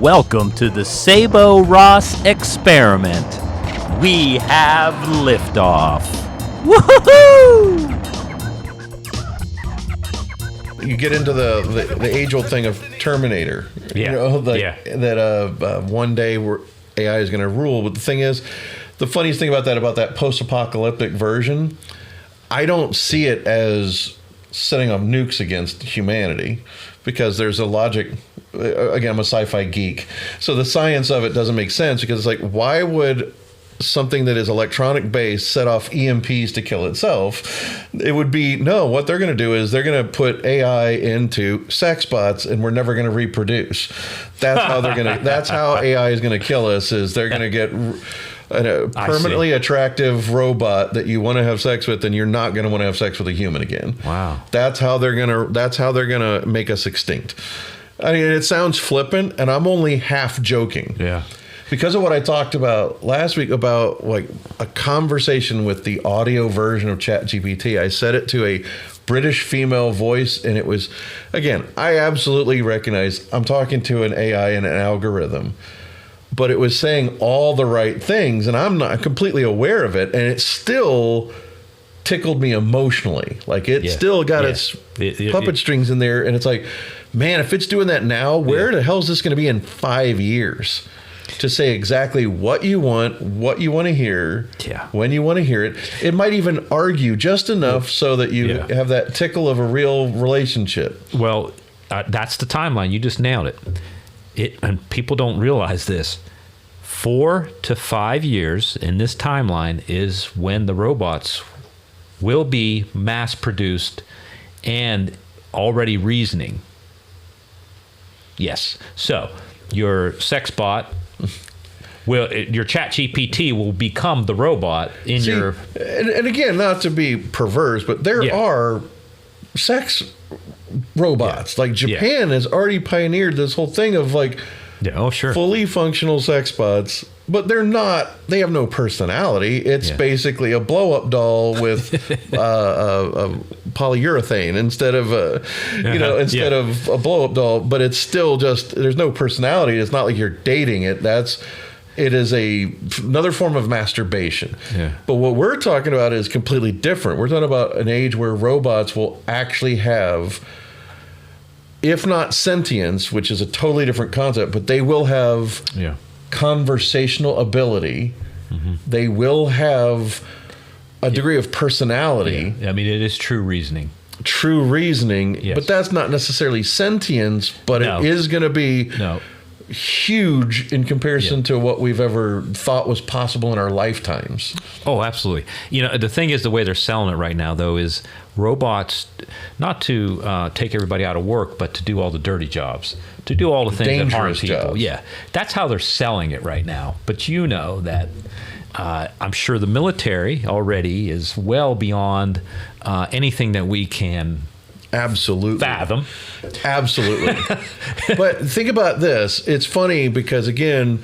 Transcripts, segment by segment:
Welcome to the Sabo Ross experiment. We have liftoff. Woohoo! You get into the age-old thing of Terminator. Yeah. You know, Yeah. one day AI is going to rule. But the thing is, the funniest thing about that post-apocalyptic version, I don't see it as setting off nukes against humanity, because there's a logic. Again, I'm a sci-fi geek, so the science of it doesn't make sense, because it's like, why would something that is electronic based set off EMPs to kill itself? It would be, no, what they're going to do is they're going to put AI into sex bots and we're never going to reproduce. That's how they're going to, that's how AI is going to kill us, is they're going to get a permanently attractive robot that you want to have sex with, and you're not going to want to have sex with a human again. Wow. That's how they're going to make us extinct. I mean, it sounds flippant, and I'm only half joking. Yeah. Because of what I talked about last week about like a conversation with the audio version of ChatGPT. I set it to a British female voice, and it was, again, I absolutely recognize I'm talking to an AI and an algorithm, but it was saying all the right things, and I'm not completely aware of it, and it still tickled me emotionally. Like, it still got its puppet strings in there, and it's like, man, if it's doing that now, where the hell is this going to be in 5 years? To say exactly what you want to hear, when you want to hear it. It might even argue just enough so that you have that tickle of a real relationship. Well, that's the timeline. You just nailed it. And people don't realize this. 4 to 5 years in this timeline is when the robots will be mass produced and already reasoning. Yes. So your sex bot your ChatGPT will become the robot in your. And again, not to be perverse, but there are sex robots. Like Japan has already pioneered this whole thing of like fully functional sex bots. But they're not. They have no personality. It's basically a blow-up doll with polyurethane instead of of a blow-up doll. But it's still just, there's no personality. It's not like you're dating it. It is another form of masturbation. Yeah. But what we're talking about is completely different. We're talking about an age where robots will actually have, if not sentience, which is a totally different concept, but they will have conversational ability. Mm-hmm. They will have a degree of personality. I mean, it is true reasoning. True reasoning, but that's not necessarily sentience, but it is going to be huge in comparison to what we've ever thought was possible in our lifetimes. Oh, absolutely. You know, the thing is, the way they're selling it right now, though, is robots, not to take everybody out of work, but to do all the dirty jobs, to do all the things that harm people. Jobs. Yeah, that's how they're selling it right now. But you know that I'm sure the military already is well beyond anything that we can fathom. Absolutely. But think about this. It's funny because, again,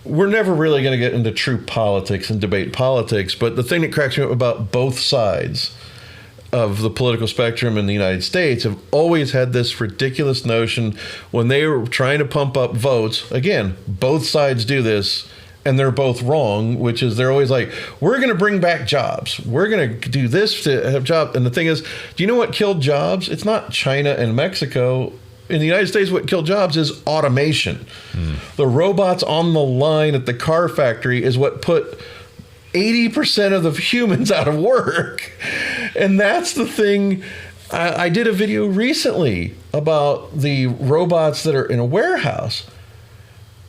we're never really going to get into true politics and debate politics, but the thing that cracks me up about both sides of the political spectrum in the United States have always had this ridiculous notion when they were trying to pump up votes. Again, both sides do this, and they're both wrong, which is they're always like, we're going to bring back jobs. We're going to do this to have jobs. And the thing is, do you know what killed jobs? It's not China and Mexico. In the United States, what killed jobs is automation. The robots on the line at the car factory is what put 80% of the humans out of work. And that's the thing. I did a video recently about the robots that are in a warehouse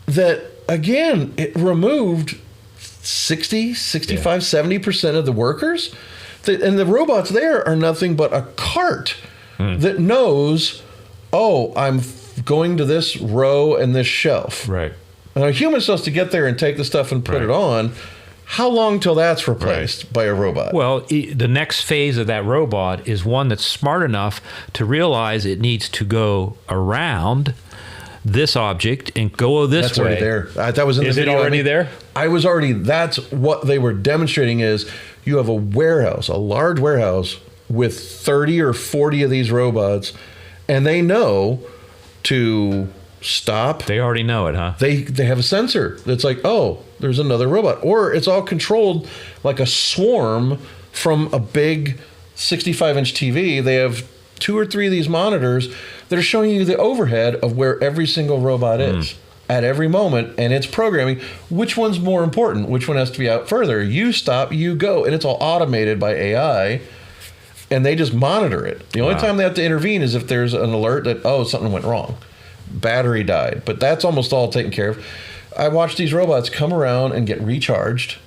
that, again, it removed 60, 65, 70% of the workers. And the robots there are nothing but a cart that knows, oh, I'm going to this row and this shelf. Right. And a human's supposed to get there and take the stuff and put it on. How long till that's replaced by a robot? Well, the next phase of that robot is one that's smart enough to realize it needs to go around this object and go this that's way. Already there. That was in the video. Is it already there? That's what they were demonstrating is you have a warehouse, a large warehouse with 30 or 40 of these robots, and they know to stop. They already know it, huh? They have a sensor that's like, oh, there's another robot. Or it's all controlled like a swarm from a big 65-inch TV. They have 2 or 3 of these monitors that are showing you the overhead of where every single robot is at every moment, and it's programming which one's more important, which one has to be out further. You stop, you go, and it's all automated by AI, and they just monitor it. The only time they have to intervene is if there's an alert that, oh, something went wrong. Battery died, but that's almost all taken care of. I watch these robots come around and get recharged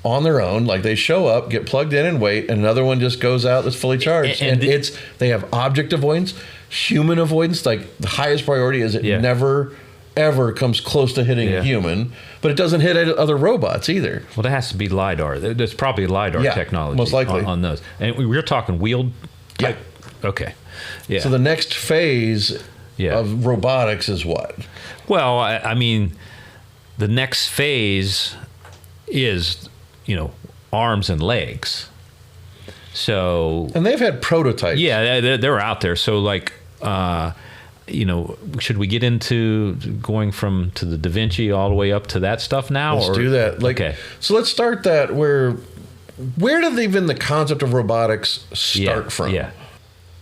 on their own. Like they show up, get plugged in and wait, and another one just goes out that's fully charged. And they have object avoidance, human avoidance. Like the highest priority is it never ever comes close to hitting a human, but it doesn't hit other robots either. Well, there has to be LiDAR. There's probably LiDAR technology most likely on those. And we're talking wheeled type? Yeah. Okay. Yeah. So the next phase of robotics is what? Well, I mean, the next phase is, arms and legs. So... And they've had prototypes. Yeah, they're out there. So, like... should we get into going to the Da Vinci all the way up to that stuff now? Let's do that. Okay. So let's start that where did even the concept of robotics start from? Yeah.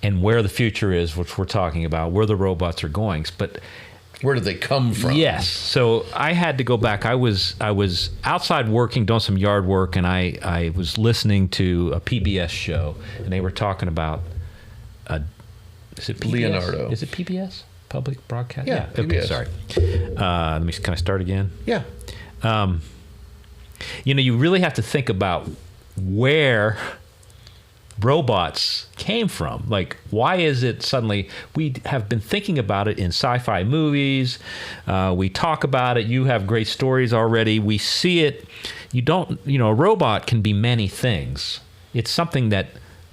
And where the future is, which we're talking about, where the robots are going. But where did they come from? Yes. So I had to go back. I was outside working, doing some yard work, and I was listening to a PBS show, and they were talking about is it PBS? Leonardo. Is it PBS? Public Broadcast? Yeah. Okay, PBS. Sorry. Can I start again? Yeah. You really have to think about where robots came from. Like, why is it suddenly we have been thinking about it in sci-fi movies? We talk about it. You have great stories already. We see it. A robot can be many things. It's something that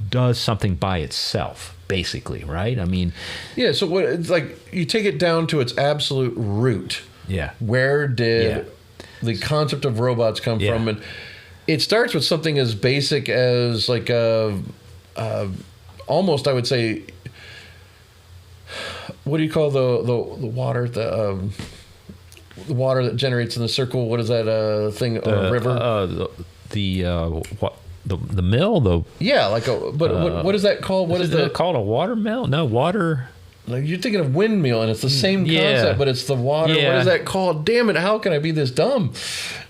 does something by itself. Basically, right? I mean... Yeah, so what it's like, you take it down to its absolute root. Yeah. Where did the concept of robots come from? And it starts with something as basic as like almost, I would say, what do you call the water? The water that generates in the circle. What is that thing? A river? The mill, though. Yeah, what is that called? What is it called? A water mill? No, water. Like you're thinking of windmill, and it's the same concept, but it's the water. Yeah. What is that called? Damn it! How can I be this dumb?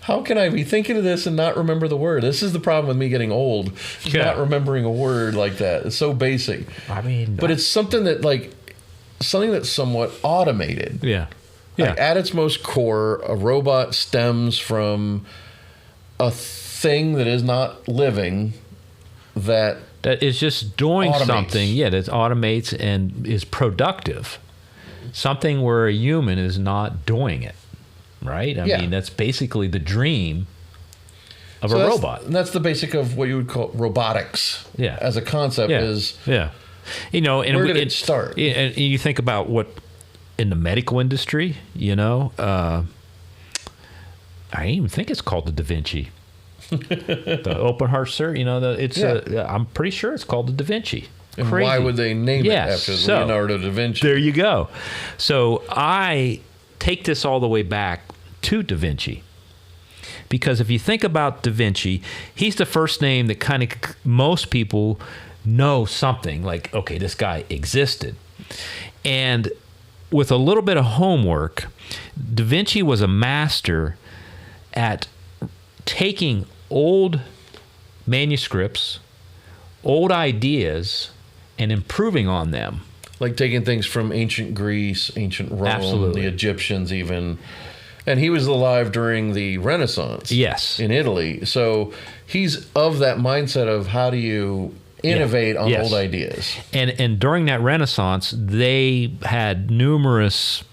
How can I be thinking of this and not remember the word? This is the problem with me getting old. Not remembering a word like that. It's so basic. I mean, but it's something that's somewhat automated. Yeah. Like at its most core, a robot stems from a thing that is not living that is just doing automates. Something that automates and is productive, something where a human is not doing it, right? I mean, that's basically the dream of a robot. And that's the basic of what you would call robotics as a concept is and where did it start? And you think about what in the medical industry, I even think it's called the Da Vinci. The open heart surgery, I'm pretty sure it's called the Da Vinci. And why would they name it after Leonardo da Vinci? There you go. So I take this all the way back to Da Vinci. Because if you think about Da Vinci, he's the first name that kind of most people know something like, okay, this guy existed. And with a little bit of homework, Da Vinci was a master at taking old manuscripts, old ideas, and improving on them. Like taking things from ancient Greece, ancient Rome, Absolutely. The Egyptians even. And he was alive during the Renaissance. Yes. In Italy. So he's of that mindset of how do you innovate on old ideas. And during that Renaissance, they had numerous...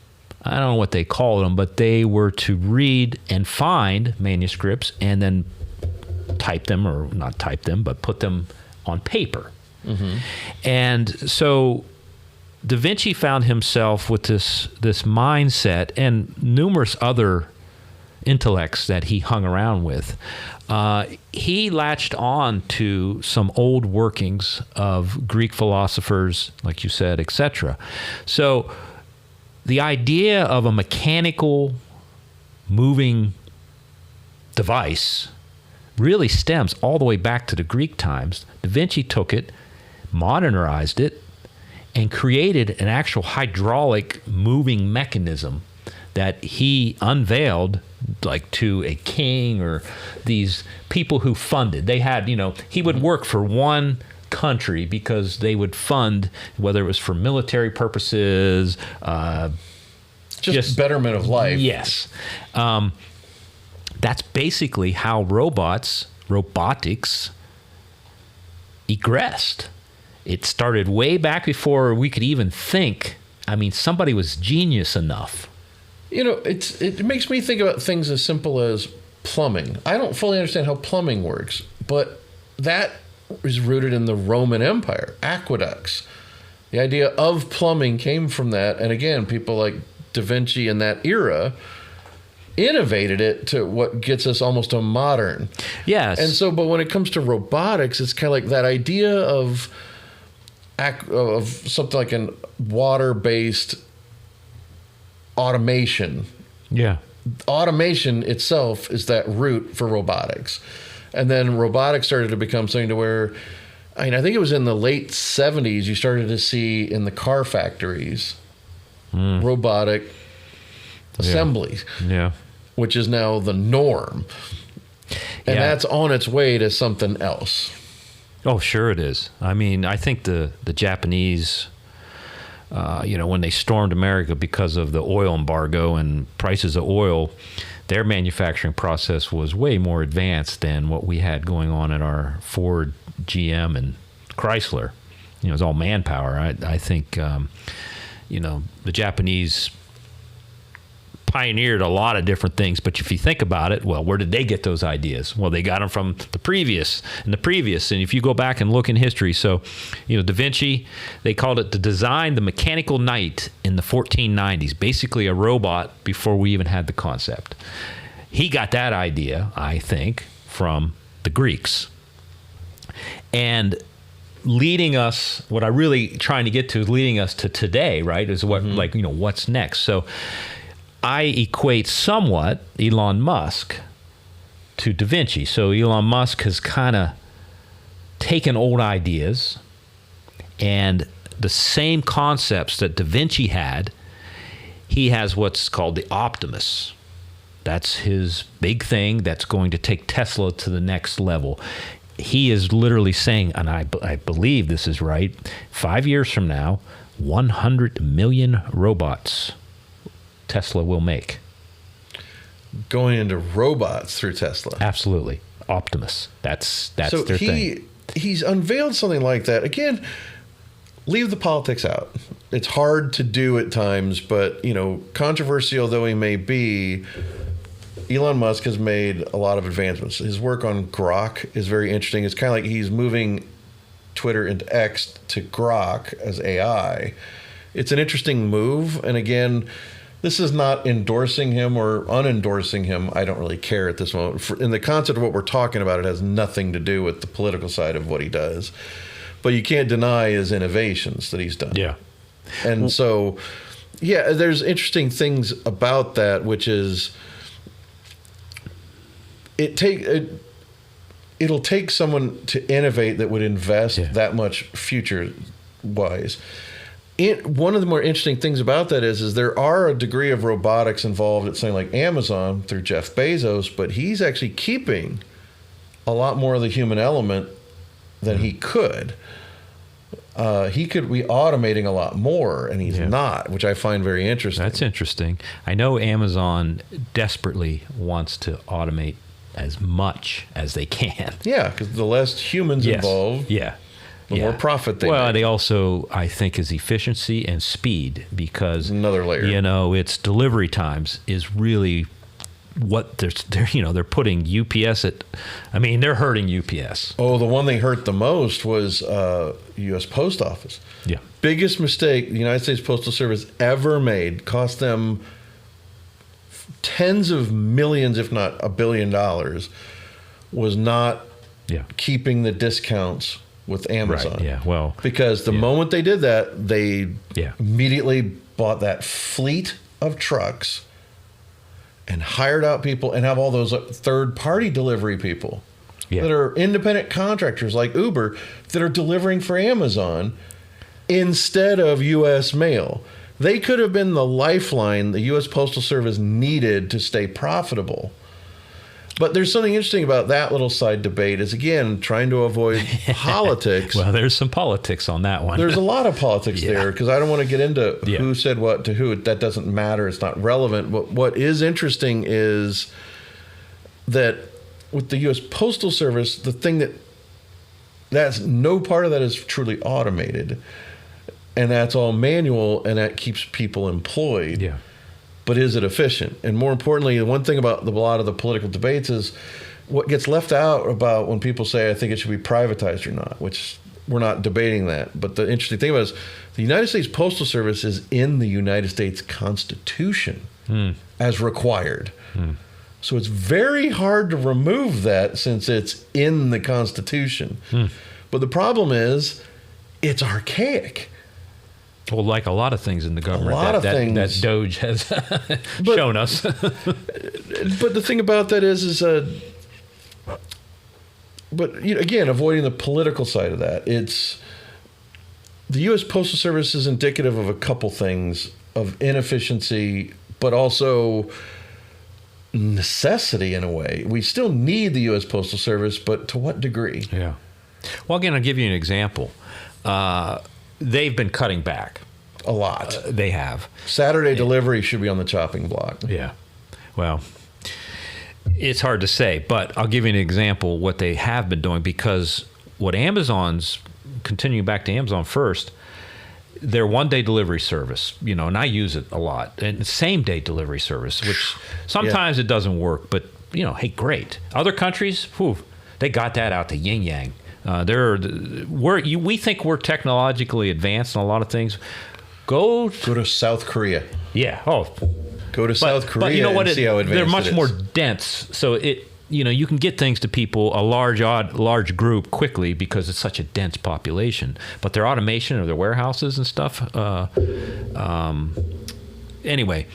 I don't know what they called them, but they were to read and find manuscripts and then type them, or not type them, but put them on paper. Mm-hmm. And so Da Vinci found himself with this mindset and numerous other intellects that he hung around with. He latched on to some old workings of Greek philosophers, like you said, etc. So the idea of a mechanical moving device really stems all the way back to the Greek times. Da Vinci took it, modernized it, and created an actual hydraulic moving mechanism that he unveiled, like to a king or these people who funded. They had, he would work for one country because they would fund, whether it was for military purposes, just betterment of life. Yes. That's basically how robotics egressed. It started way back before we could even think. I mean, somebody was genius enough. It makes me think about things as simple as plumbing. I don't fully understand how plumbing works, but that is rooted in the Roman Empire, aqueducts. The idea of plumbing came from that. And again, people like Da Vinci in that era innovated it to what gets us almost a modern. Yes. And so, but when it comes to robotics, it's kind of like that idea of something like an water-based automation. Yeah. Automation itself is that root for robotics. And then robotics started to become something to where, I think it was in the late 70s, you started to see in the car factories robotic assemblies. Yeah. Which is now the norm. And that's on its way to something else. Oh, sure it is. I mean, I think the Japanese, when they stormed America because of the oil embargo and prices of oil, their manufacturing process was way more advanced than what we had going on at our Ford, GM, and Chrysler. It was all manpower. I think, the Japanese pioneered a lot of different things, but if you think about it, well, where did they get those ideas? Well, they got them from the previous. And if you go back and look in history, so, Da Vinci, they called it the mechanical knight in the 1490s, basically a robot before we even had the concept. He got that idea, I think, from the Greeks. And leading us, what I'm really trying to get to is leading us to today, right? Is what, what's next? So I equate somewhat Elon Musk to Da Vinci. So Elon Musk has kind of taken old ideas and the same concepts that Da Vinci had. He has what's called the Optimus. That's his big thing that's going to take Tesla to the next level. He is literally saying, and I believe this is right, 5 years from now, 100 million robots Tesla will make. Going into robots through Tesla. Absolutely. Optimus. That's their thing. He's unveiled something like that. Again, leave the politics out. It's hard to do at times, but, controversial though he may be, Elon Musk has made a lot of advancements. His work on Grok is very interesting. It's kind of like he's moving Twitter into X to Grok as AI. It's an interesting move. And again, this is not endorsing him or unendorsing him. I don't really care at this moment. In the concept of what we're talking about, it has nothing to do with the political side of what he does. But you can't deny his innovations that he's done. Yeah. And so, there's interesting things about that, which is it'll take someone to innovate that would invest that much future-wise. One of the more interesting things about that is there are a degree of robotics involved at something like Amazon through Jeff Bezos, but he's actually keeping a lot more of the human element than he could. He could be automating a lot more, and he's not, which I find very interesting. That's interesting. I know Amazon desperately wants to automate as much as they can. Yeah, because the less humans involved, the more profit they make. Well, they also, I think, is efficiency and speed, because another layer. Its delivery times is really what they're putting UPS at. I mean, they're hurting UPS. Oh, the one they hurt the most was U.S. Post Office. Yeah. Biggest mistake the United States Postal Service ever made, cost them tens of millions, if not $1 billion, was not keeping the discounts with Amazon. Right. Yeah. Well, because the moment they did that, they immediately bought that fleet of trucks and hired out people and have all those third-party delivery people that are independent contractors like Uber that are delivering for Amazon instead of U.S. mail. They could have been the lifeline the U.S. Postal Service needed to stay profitable. But there's something interesting about that little side debate is, again, trying to avoid politics. Well, there's some politics on that one. There's a lot of politics there because I don't want to get into who said what to who. That doesn't matter. It's not relevant. But what is interesting is that with the U.S. Postal Service, the thing that's no part of that is truly automated. And that's all manual, and that keeps people employed. Yeah. But is it efficient? And more importantly, the one thing about a lot of the political debates is what gets left out about when people say, I think it should be privatized or not, which we're not debating that. But the interesting thing about it is the United States Postal Service is in the United States Constitution as required. So it's very hard to remove that since it's in the Constitution. But the problem is it's archaic. Well, like a lot of things in the government that Doge has shown us. But the thing about that is but again, avoiding the political side of that, it's the U.S. Postal Service is indicative of a couple things of inefficiency, but also necessity in a way. We still need the U.S. Postal Service, but to what degree? Yeah. Well, again, I'll give you an example. They've been cutting back. A lot. They have. Saturday delivery should be on the chopping block. Yeah. Well, it's hard to say, but I'll give you an example what they have been doing, because what Amazon's, continuing back to Amazon first, their one-day delivery service, and I use it a lot, and same-day delivery service, which sometimes it doesn't work, but, hey, great. Other countries, they got that out the yin-yang. We think we're technologically advanced in a lot of things. Go to South Korea. Yeah. Go to South Korea but you know what, and see how advanced they're much it is. more dense. So you can get things to people, a large group quickly because it's such a dense population. But their automation of their warehouses and stuff. Anyway,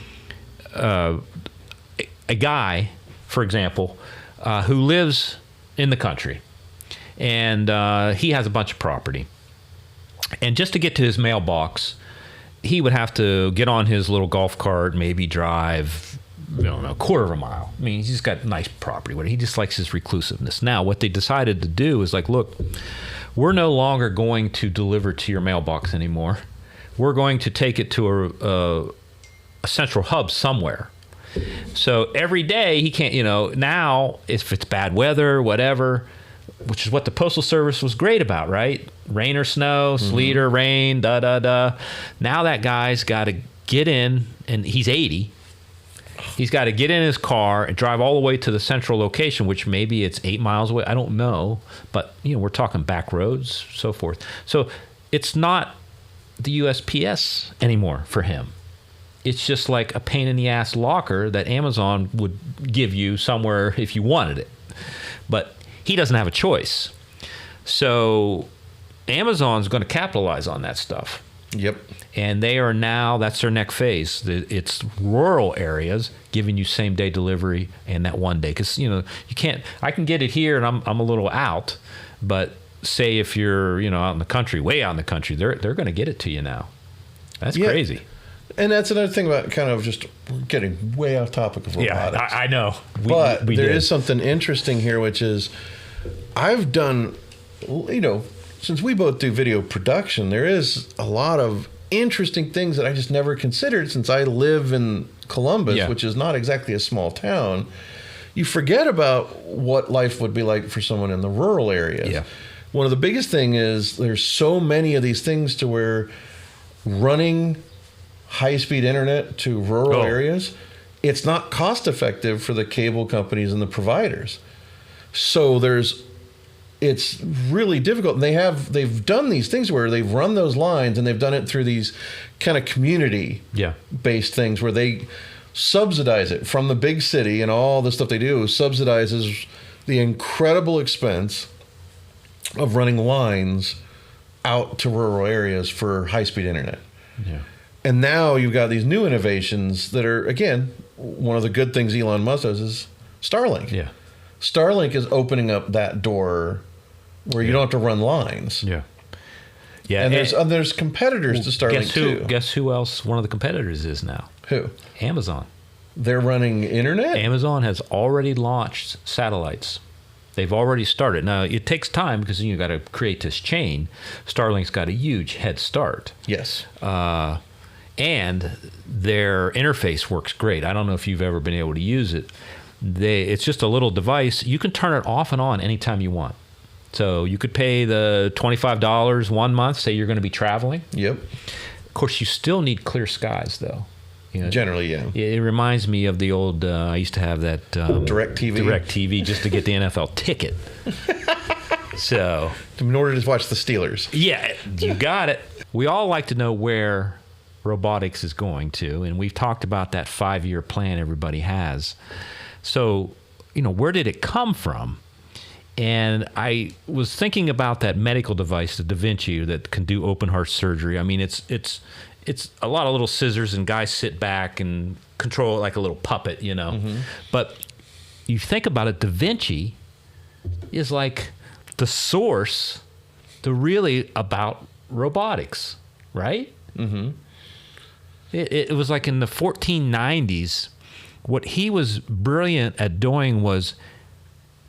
a guy, for example, who lives in the country, and he has a bunch of property. And just to get to his mailbox, he would have to get on his little golf cart, maybe drive, a quarter of a mile. I mean, he's got nice property. He just likes his reclusiveness. Now, what they decided to do is look, we're no longer going to deliver to your mailbox anymore. We're going to take it to a central hub somewhere. So every day he can't, now if it's bad weather, whatever, which is what the Postal Service was great about, right? Rain or snow, sleet or rain, Now that guy's got to get in, and he's 80. He's got to get in his car and drive all the way to the central location, which maybe it's 8 miles away. I don't know. But, we're talking back roads, so forth. So it's not the USPS anymore for him. It's just like a pain-in-the-ass locker that Amazon would give you somewhere if you wanted it. But he doesn't have a choice. So Amazon's going to capitalize on that stuff. Yep. And they are now, that's their next phase. It's rural areas giving you same day delivery and that one day. Because, you can't, I can get it here and I'm a little out. But say if you're, out in the country, way out in the country, they're going to get it to you now. That's crazy. And that's another thing about kind of just getting way off topic of robotics. Yeah, I know. But there is something interesting here, which is I've done, since we both do video production, there is a lot of interesting things that I just never considered since I live in Columbus, which is not exactly a small town. You forget about what life would be like for someone in the rural areas. Yeah. One of the biggest thing is there's so many of these things to where running high-speed internet to rural areas, it's not cost-effective for the cable companies and the providers. So it's really difficult. And they've done these things where they've run those lines and they've done it through these kind of community-based things where they subsidize it from the big city, and all the stuff they do subsidizes the incredible expense of running lines out to rural areas for high-speed internet. Yeah. And now you've got these new innovations that are, again, one of the good things Elon Musk does is Starlink. Yeah. Starlink is opening up that door where you don't have to run lines. Yeah. Yeah. And there's competitors to Starlink too. Guess who else one of the competitors is now? Who? Amazon. They're running internet? Amazon has already launched satellites. They've already started. Now, it takes time because you got to create this chain. Starlink's got a huge head start. Yes. And their interface works great. I don't know if you've ever been able to use it. It's just a little device. You can turn it off and on anytime you want. So you could pay the $25 1 month, say you're going to be traveling. Yep. Of course, you still need clear skies, though. You know, generally, yeah. It reminds me of the old, I used to have that DirecTV just to get the NFL ticket. So, in order to watch the Steelers. Yeah, you got it. We all like to know where robotics is going to, and we've talked about that 5-year plan everybody has. So, where did it come from? And I was thinking about that medical device, the Da Vinci, that can do open heart surgery. I mean, it's a lot of little scissors, and guys sit back and control it like a little puppet, Mm-hmm. But you think about it, Da Vinci is like the source to really about robotics, right? Mm-hmm. It was like in the 1490s, what he was brilliant at doing was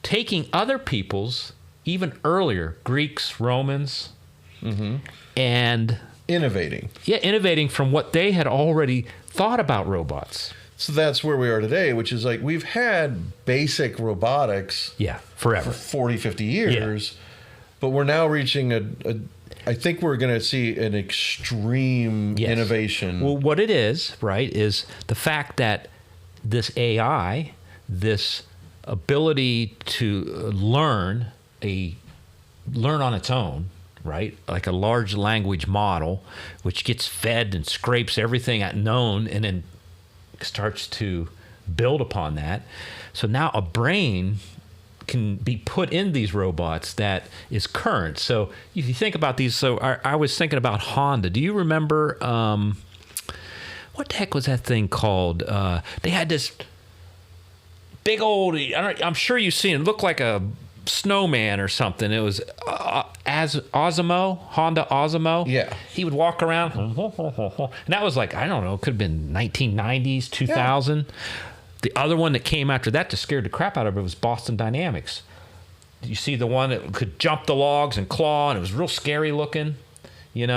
taking other people's, even earlier, Greeks, Romans, mm-hmm. and innovating from what they had already thought about robots. So that's where we are today, which is like we've had basic robotics forever. For 40, 50 years, but we're now reaching I think we're going to see an extreme innovation. Well, what it is, right, is the fact that this AI, this ability to learn on its own, right? Like a large language model, which gets fed and scrapes everything at known and then starts to build upon that. So now a brain can be put in these robots that is current. So if you think about these, so I was thinking about Honda. Do you remember, what the heck was that thing called? They had this big old, I'm sure you've seen it, looked like a snowman or something. It was Osmo, Honda Osmo. Yeah. He would walk around. And that was like, I don't know, it could have been 1990s, 2000. Yeah. The other one that came after that to scare the crap out of it was Boston Dynamics. You see the one that could jump the logs and claw, and it was real scary looking. It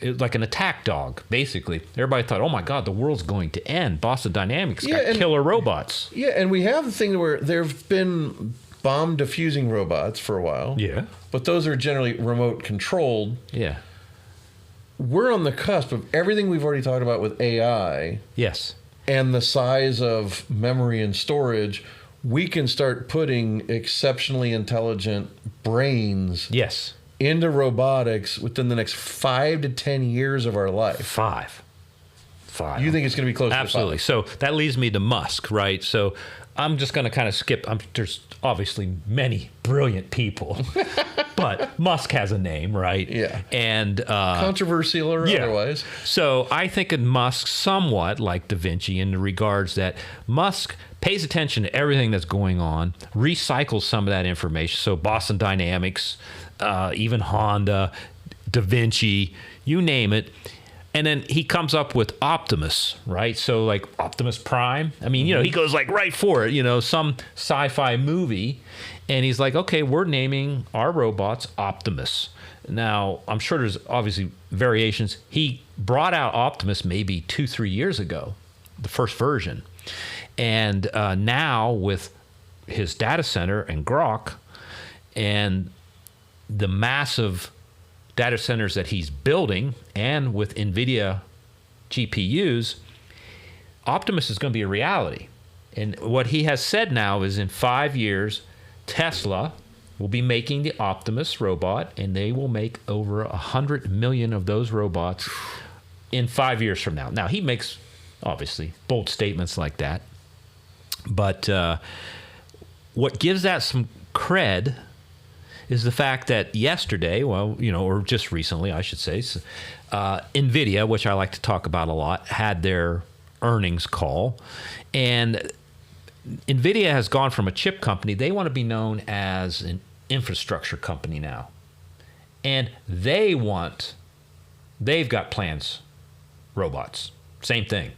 was like an attack dog, basically. Everybody thought, oh my God, the world's going to end. Boston Dynamics got killer robots. Yeah, and we have the thing where there have been bomb diffusing robots for a while. Yeah. But those are generally remote controlled. Yeah. We're on the cusp of everything we've already talked about with AI. Yes. And the size of memory and storage. We can start putting exceptionally intelligent brains into robotics within the next 5 to 10 years of our life. 5. You think it's going to be close to 5? Absolutely. So that leads me to Musk, right? So I'm just going to kind of skip. There's obviously many brilliant people, but Musk has a name, right? Yeah. And controversial or otherwise. So I think of Musk somewhat like Da Vinci in the regards that Musk pays attention to everything that's going on, recycles some of that information. So Boston Dynamics, even Honda, Da Vinci, you name it. And then he comes up with Optimus, right? So like Optimus Prime. I mean, he goes like right for it, some sci-fi movie. And he's like, okay, we're naming our robots Optimus. Now, I'm sure there's obviously variations. He brought out Optimus maybe 2-3 years ago, the first version. And now with his data center and Grok and the massive data centers that he's building, and with NVIDIA GPUs, Optimus is going to be a reality. And what he has said now is in 5 years, Tesla will be making the Optimus robot, and they will make over 100 million of those robots in 5 years from now. Now, he makes, obviously, bold statements like that. But what gives that some cred is the fact that yesterday, well, or just recently, I should say, NVIDIA, which I like to talk about a lot, had their earnings call. And NVIDIA has gone from a chip company. They want to be known as an infrastructure company now. And they've got plans, robots. Same thing.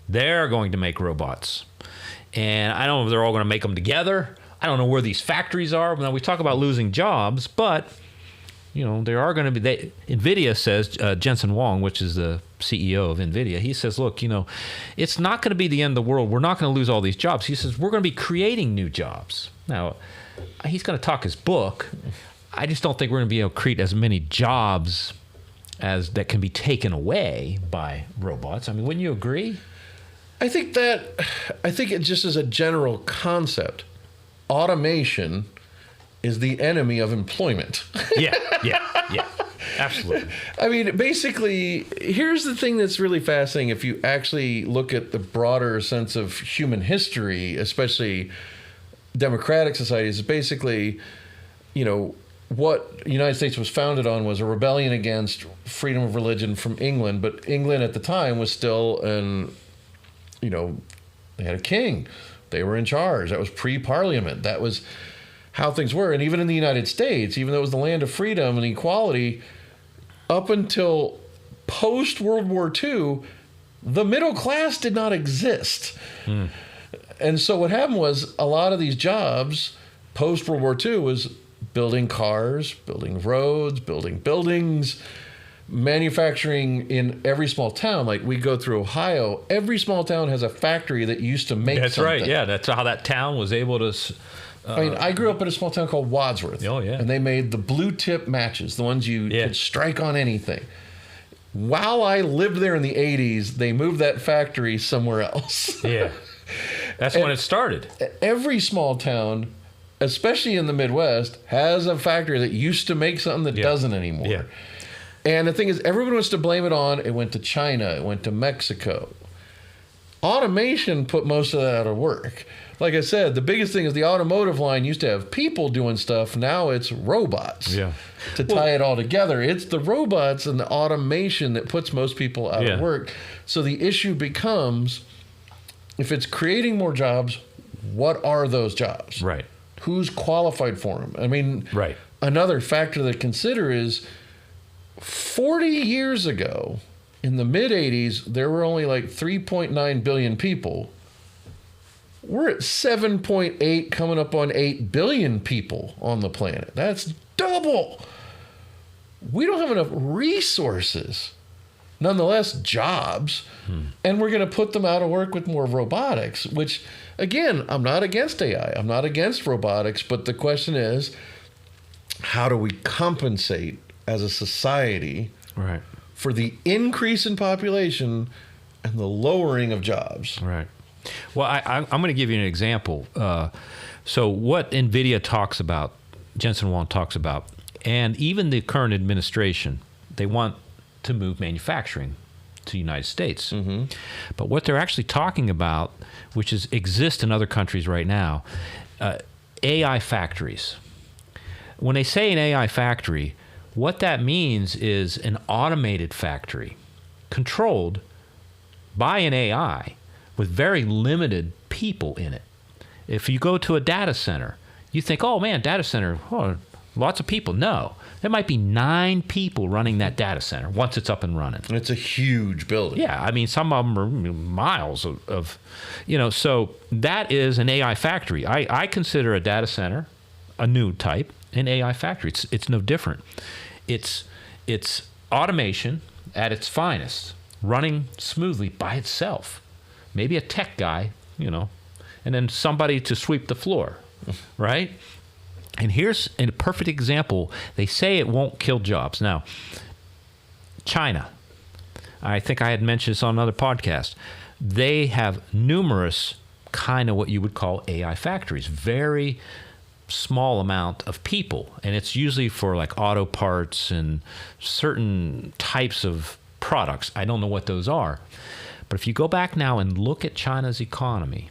They're going to make robots. And I don't know if they're all going to make them together. I don't know where these factories are. Now, we talk about losing jobs, but, there are going to be... NVIDIA says, Jensen Huang, which is the CEO of NVIDIA, he says, look, it's not going to be the end of the world. We're not going to lose all these jobs. He says, we're going to be creating new jobs. Now, he's going to talk his book. I just don't think we're going to be able to create as many jobs as that can be taken away by robots. I mean, wouldn't you agree? I think it just is a general concept. Automation is the enemy of employment. Yeah, absolutely. I mean, basically, here's the thing that's really fascinating. If you actually look at the broader sense of human history, especially democratic societies, is basically, what the United States was founded on was a rebellion against freedom of religion from England. But England at the time was still they had a king. They were in charge. That was pre-parliament. That was how things were. And even in the United States, even though it was the land of freedom and equality, up until post-World War II, the middle class did not exist. And so what happened was a lot of these jobs post-World War II was building cars, building roads, building buildings, manufacturing in every small town. Like we go through Ohio, every small town has a factory that used to make That's something. right, yeah. That's how that town was able to... I grew up in a small town called Wadsworth. Oh, yeah. And they made the blue tip matches, the ones you could strike on anything. While I lived there in the 80s, they moved that factory somewhere else. Yeah. That's when it started. Every small town, especially in the Midwest, has a factory that used to make something that doesn't anymore. Yeah. And the thing is, everyone wants to blame it on, it went to China, it went to Mexico. Automation put most of that out of work. Like I said, the biggest thing is the automotive line used to have people doing stuff. Now it's robots. Yeah. To tie it all together, it's the robots and the automation that puts most people out of work. So the issue becomes, if it's creating more jobs, what are those jobs? Right. Who's qualified for them? I mean, right. Another factor to consider is 40 years ago, in the mid-'80s, there were only like 3.9 billion people. We're at 7.8, coming up on 8 billion people on the planet. That's double. We don't have enough resources. Nonetheless, jobs. And we're going to put them out of work with more robotics, which, again, I'm not against AI. I'm not against robotics. But the question is, how do we compensate as a society for the increase in population and the lowering of jobs? Right. Well, I'm going to give you an example. So what NVIDIA talks about, Jensen Huang talks about, and even the current administration, they want to move manufacturing to the United States. But what they're actually talking about, which exists in other countries right now, AI factories. When they say an AI factory, what that means is an automated factory controlled by an AI with very limited people in it. If you go to a data center, you think, oh man, data center, lots of people. No, there might be 9 people running that data center once it's up and running. And it's a huge building. Yeah, I mean, some of them are miles of so that is an AI factory. I consider a data center, a new type, an AI factory. It's no different. It's automation at its finest, running smoothly by itself. Maybe a tech guy, and then somebody to sweep the floor, right? And here's a perfect example. They say it won't kill jobs. Now, China, I think I had mentioned this on another podcast. They have numerous kind of what you would call AI factories, very small amount of people. And it's usually for like auto parts and certain types of products. I don't know what those are. But if you go back now and look at China's economy,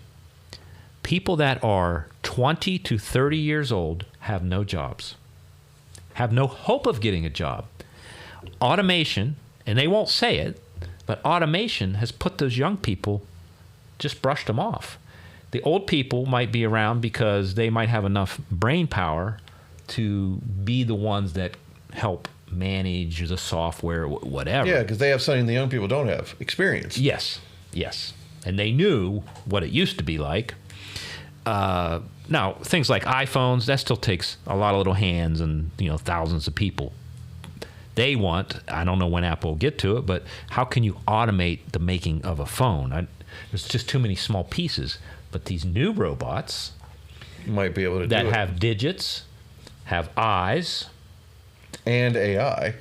people that are 20 to 30 years old have no jobs, have no hope of getting a job. Automation, and they won't say it, but automation has put those young people, just brushed them off. The old people might be around because they might have enough brain power to be the ones that help manage the software, whatever. Yeah, because they have something the young people don't have, experience. Yes. And they knew what it used to be like. Now, things like iPhones, that still takes a lot of little hands and thousands of people. They want, I don't know when Apple will get to it, but how can you automate the making of a phone? There's just too many small pieces. But these new robots might be able to do that it. have digits, have eyes, and AI.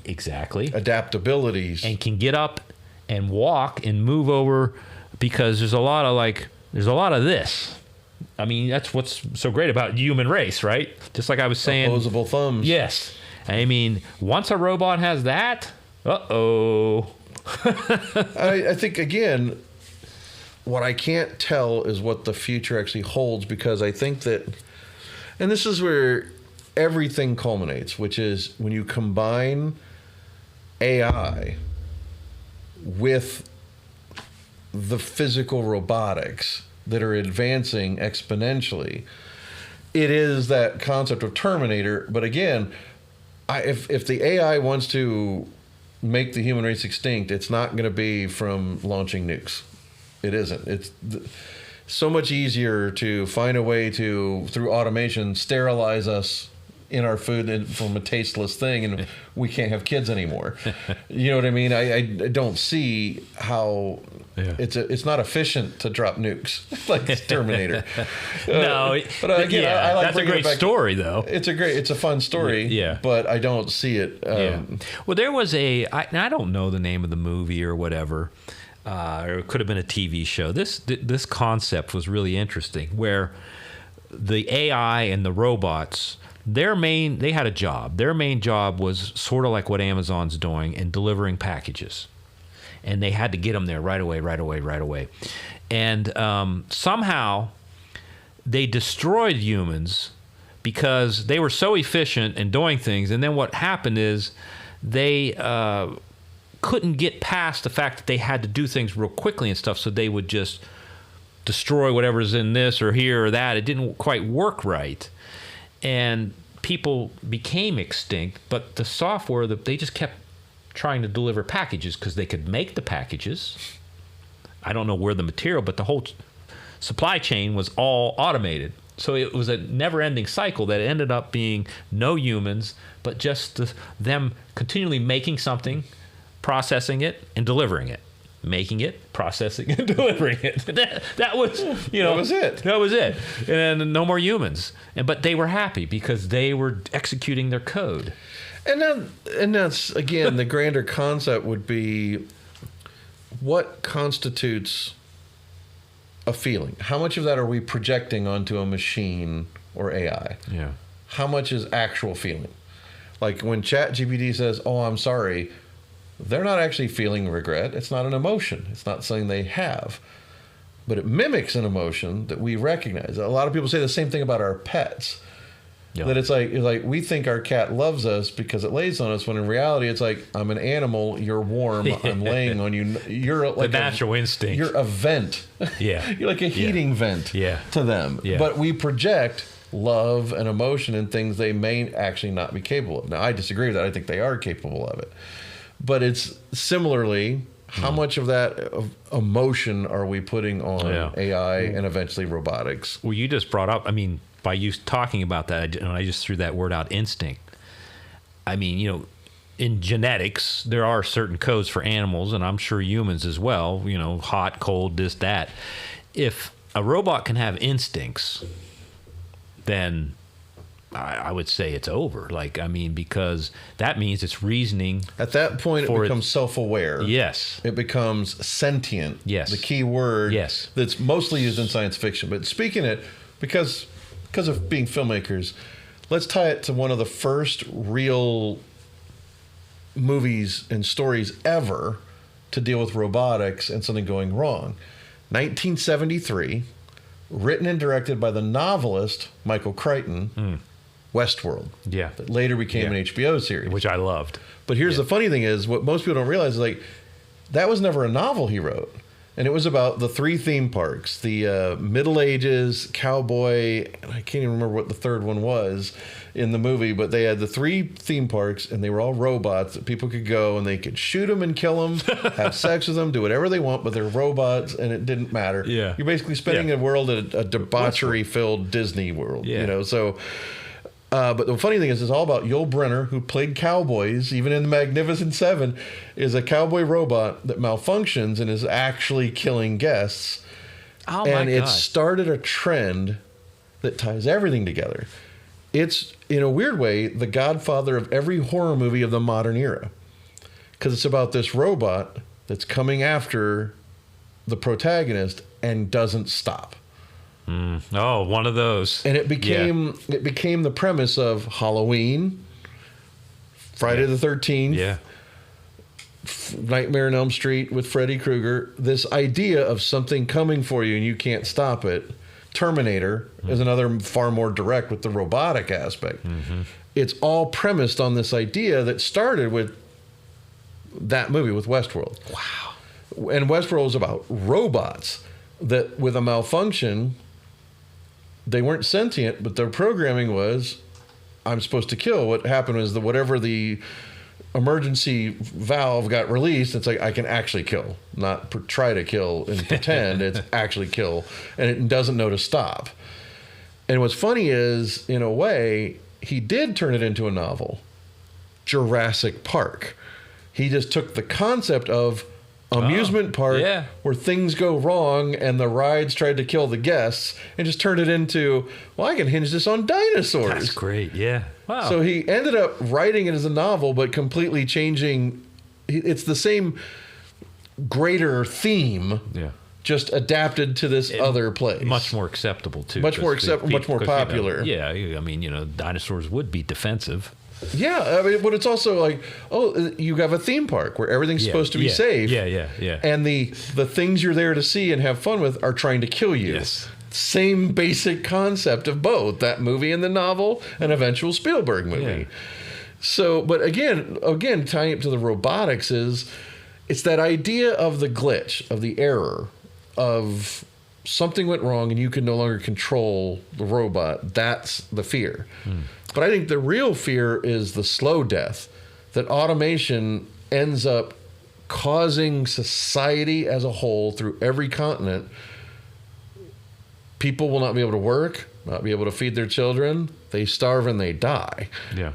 Exactly. Adaptabilities. And can get up and walk and move over, because there's a lot of this. I mean, that's what's so great about the human race, right? Just like I was saying. Opposable thumbs. Yes. I mean, once a robot has that, uh-oh. I think, again, what I can't tell is what the future actually holds, because I think that, and this is where everything culminates, which is when you combine AI with the physical robotics that are advancing exponentially. It is that concept of Terminator. But again, if the AI wants to make the human race extinct, it's not going to be from launching nukes. It isn't. It's so much easier to find a way to, through automation, sterilize us in our food from a tasteless thing, and we can't have kids anymore. You know what I mean? I don't see how it's not efficient to drop nukes like Terminator. No, but again, I like that's a great story, though. It's a fun story. Yeah, but I don't see it. Well, there was I don't know the name of the movie or whatever. Or it could have been a TV show. This concept was really interesting, where the AI and the robots, they had a job. Their main job was sort of like what Amazon's doing in delivering packages, and they had to get them there right away. And somehow they destroyed humans because they were so efficient in doing things. And then what happened is they couldn't get past the fact that they had to do things real quickly and stuff, so they would just destroy whatever's in this or here or that. It didn't quite work right, and people became extinct. But the software, they just kept trying to deliver packages because they could make the packages. I don't know where the material, but the whole supply chain was all automated. So it was a never-ending cycle that ended up being no humans, but just them continually making something, processing it, and delivering it. Making it, processing, and delivering it. That was, that was it. That was it. And no more humans. But they were happy because they were executing their code. And that's, again, the grander concept would be, what constitutes a feeling? How much of that are we projecting onto a machine or AI? Yeah. How much is actual feeling? Like when ChatGPT says, "Oh, I'm sorry," they're not actually feeling regret. It's not an emotion. It's not something they have. But it mimics an emotion that we recognize. A lot of people say the same thing about our pets. Yeah. That it's like we think our cat loves us because it lays on us, when in reality it's like, I'm an animal, you're warm, I'm laying on you. You're like the natural instinct. You're a vent. Yeah. You're like a heating vent to them. Yeah. But we project love and emotion in things they may actually not be capable of. Now, I disagree with that. I think they are capable of it. But it's similarly, how much of that emotion are we putting on AI and eventually robotics? Well, you just brought up, by you talking about that, and I just threw that word out, instinct. In genetics, there are certain codes for animals, and I'm sure humans as well, hot, cold, this, that. If a robot can have instincts, then I would say it's over. Because that means it's reasoning. At that point, it becomes self-aware. Yes. It becomes sentient. Yes. The key word. Yes. That's mostly used in science fiction. But speaking it, because of being filmmakers, let's tie it to one of the first real movies and stories ever to deal with robotics and something going wrong. 1973, written and directed by the novelist Michael Crichton, Westworld. Yeah. That later became an HBO series. Which I loved. But here's the funny thing is, what most people don't realize is, like, that was never a novel he wrote. And it was about the 3 theme parks, the Middle Ages, cowboy, and I can't even remember what the third one was in the movie, but they had the 3 theme parks, and they were all robots that people could go, and they could shoot them and kill them, have sex with them, do whatever they want, but they're robots, and it didn't matter. Yeah. You're basically spending a world at a debauchery-filled Disney world, you know, so... but the funny thing is, it's all about Yul Brynner, who played cowboys, even in the Magnificent Seven, is a cowboy robot that malfunctions and is actually killing guests. Oh my and God. it started a trend that ties everything together. It's, in a weird way, the godfather of every horror movie of the modern era. Because it's about this robot that's coming after the protagonist and doesn't stop. Oh, one of those. And it became the premise of Halloween, Friday the 13th, Nightmare on Elm Street with Freddy Krueger. This idea of something coming for you and you can't stop it. Terminator is another far more direct with the robotic aspect. It's all premised on this idea that started with that movie with Westworld. Wow. And Westworld was about robots that, with a malfunction, they weren't sentient, but their programming was, I'm supposed to kill. What happened was that whatever the emergency valve got released, it's like, I can actually kill, not try to kill and pretend. It's actually kill, and it doesn't know to stop. And what's funny is, in a way, he did turn it into a novel, Jurassic Park. He just took the concept of amusement park where things go wrong and the rides tried to kill the guests and just turned it into, well, I can hinge this on dinosaurs. That's great. Yeah. Wow. So he ended up writing it as a novel, but completely changing. It's the same greater theme, just adapted to this other place. Much more acceptable, too. Much more acceptable, much more popular. I mean, dinosaurs would be defensive. Yeah, I mean, but it's also like, oh, you have a theme park where everything's supposed to be safe. Yeah. And the things you're there to see and have fun with are trying to kill you. Yes. Same basic concept of both that movie and the novel, an eventual Spielberg movie. Yeah. So, but again, tying it to the robotics it's that idea of the glitch, of the error, of something went wrong and you can no longer control the robot. That's the fear. But I think the real fear is the slow death, that automation ends up causing society as a whole through every continent. People will not be able to work, not be able to feed their children. They starve and they die. Yeah.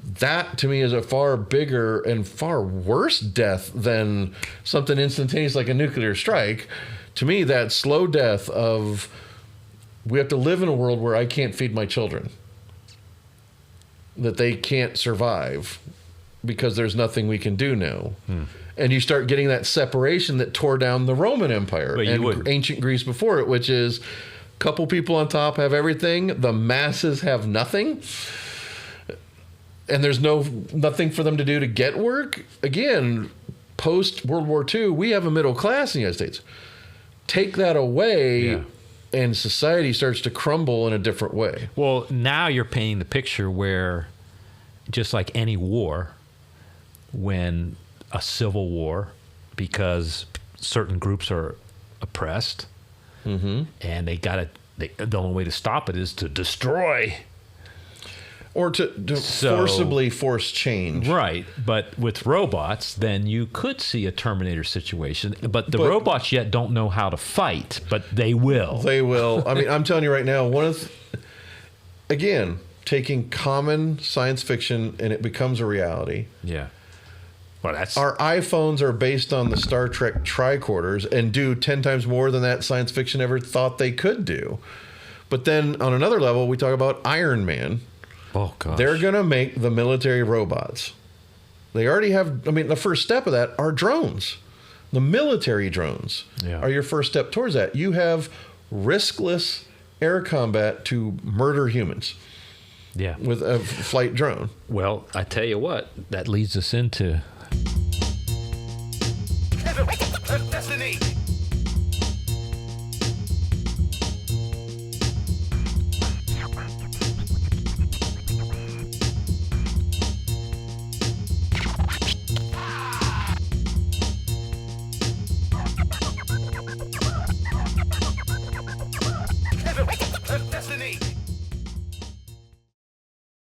That, to me, is a far bigger and far worse death than something instantaneous like a nuclear strike. To me, that slow death of, we have to live in a world where I can't feed my children, that they can't survive because there's nothing we can do now. And you start getting that separation that tore down the Roman Empire and ancient Greece before it, which is a couple people on top have everything, the masses have nothing, and there's nothing for them to do to get work. Again, post World War II, we have a middle class in the United States. Take that away, and society starts to crumble in a different way. Well, now you're painting the picture where, just like any war, when a civil war, because certain groups are oppressed, and the only way to stop it is to destroy. Or to forcibly force change. Right. But with robots, then you could see a Terminator situation. But the robots yet don't know how to fight, but they will. They will. I mean, I'm telling you right now, again, taking common science fiction and it becomes a reality. Yeah. Well, our iPhones are based on the Star Trek tricorders and do 10 times more than that science fiction ever thought they could do. But then on another level, we talk about Iron Man. Oh, gosh. They're going to make the military robots. They already have, the first step of that are drones. The military drones are your first step towards that. You have riskless air combat to murder humans with a flight drone. Well, I tell you what, that leads us into